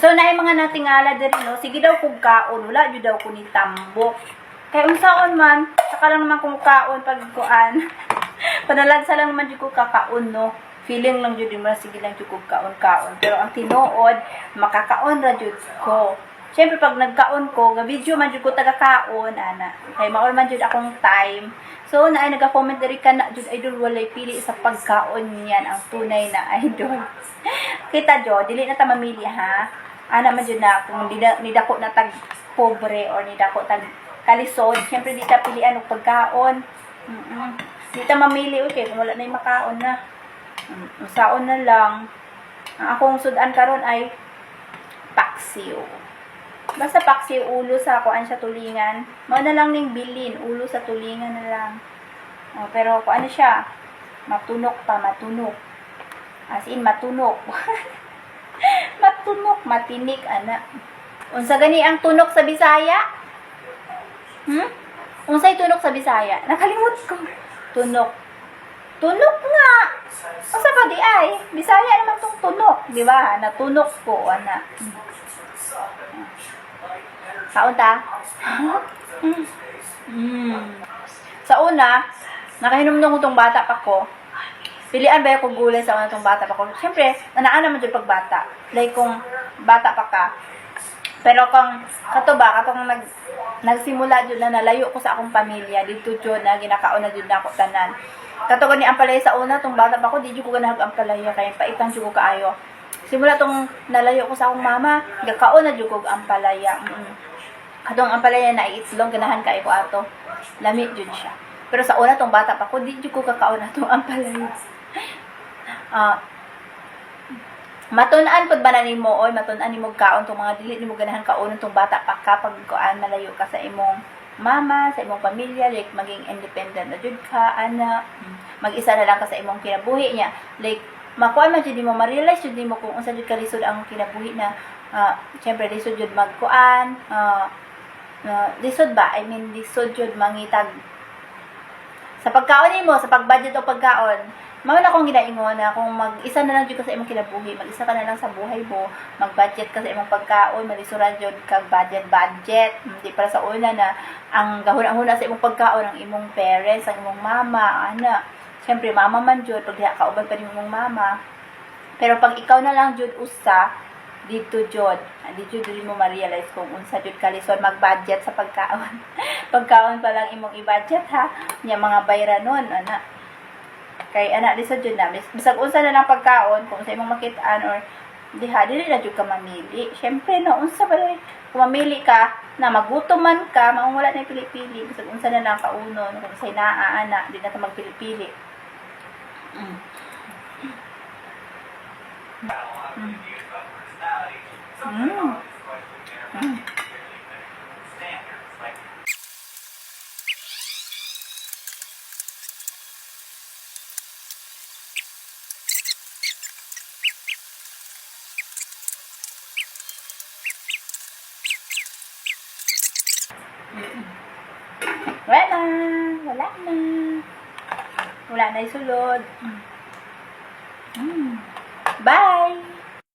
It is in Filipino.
So, na mga natingala din, no? Sige daw kung kaon, wala yun daw ko ni tambok. Kaya unsaon man, saka lang naman kung kaon pag kuan. Panalansa lang naman yung ko kakaon, no? Feeling lang yun, mo sige lang yung ko kaon-kaon. Pero ang tinuod, makakaon ra yun ko. Siyempre, pag nagkaon ko, ga-video man yun ko taga-kaon, ana. Kaya maol man yun akong time. So, na ay nag-comment na rin ka na, yun, idol, walay pili sa pagkaon niyan, ang tunay na idol. Kita, Jo, dili na ta mamili, ha? Ana man yun na, kung nidako na tag-pobre or nidako tag-kalisod, siyempre di ta pilian og pagkaon. Di ta mamili, okay, kung wala na yung makaon na. Saon na lang. Ang akong sudan karon ay paksiw. Basta paksiw, ulo sa kuan siya tulingan. Mao na lang ning bilin, ulo sa tulingan na lang. Pero kuan siya, matunok pa, matunok. As in, matunok. Matunok, matinik, ana. Unsa gani ang tunok sa Bisaya? Unsay tunok sa Bisaya? Nakalimot ko. Tunok. Tunok nga. Unsa pa di ay? Bisaya naman tong tunok, di ba? Natunok ko, ana. Saon ta? Sa una, nakahinom nung itong bata pa ko. Pilian ba yung gulay sa una itong bata pa ko? Siyempre, nanaan naman yung pagbata. Like kung bata pa ka. Pero kung kato ba, katong nagsimula dyan na nalayo ko sa akong pamilya, dito dyan na ginakaon na dyan na ako tanan. Kato ko ni ampalaya sa una, itong bata pa ko, di dyan ko ganahag ampalaya, kaya paitan dyan ko kaayo. Simula itong nalayo ko sa akong mama, gakaon na dyan ko ampalaya. Katong ampalaya na iitlong, ganahan kaayo ko ato. Lamit dyan siya. Pero sa una, itong bata pa ko, di dyan ko kakaon na itong ampalaya. Matunan pud ba na nimo oy, matunan nimo kaon tong mga dili nimo ganahan kaon tong bata pa kapag kuan malayo ka sa imong mama, sa imong pamilya, like maging independent na jud ka ana. Mag-isa na lang ka sa imong kinabuhi niya. Like makuan man jud mo ma-realize jud nimo kung unsa jud ka lisod ang kinabuhi na syempre lisod jud magkuan, lisod ba? I mean lisod jud mangitag sa pagkaon nimo, sa pag-budget o pagkaon. Mao na akong ginaingon na kung mag-isa na lang jud ka sa imong kinabuhi, mag-isa ka na lang sa buhay mo, mag-budget ka sa imong pagkaon, malisuran jud kag budget. Hindi para sa una na ang gahuna-huna sa imong pagkaon ang imong parents, ang imong mama, ana. Siyempre mama man jud pag diha kauban pa nimong mama. Pero pag ikaw na lang jud usa dito jud, dito dili mo ma-realize kung unsa jud ka lisod mag-budget sa pagkaon. Pagkaon pa lang imong i-budget ha, nya mga bayranon ana. Kay ana lisod jud na bisag unsa na lang pagkaon kung sa imong makitaan or diha dili na jud ka mamili. Syempre no unsa ba kung mamili ka na magutom man ka, maong wala na pili-pili bisag unsa na lang kaunon kung say naa ana di na ta magpili-pili. Wala na isulod. Bye!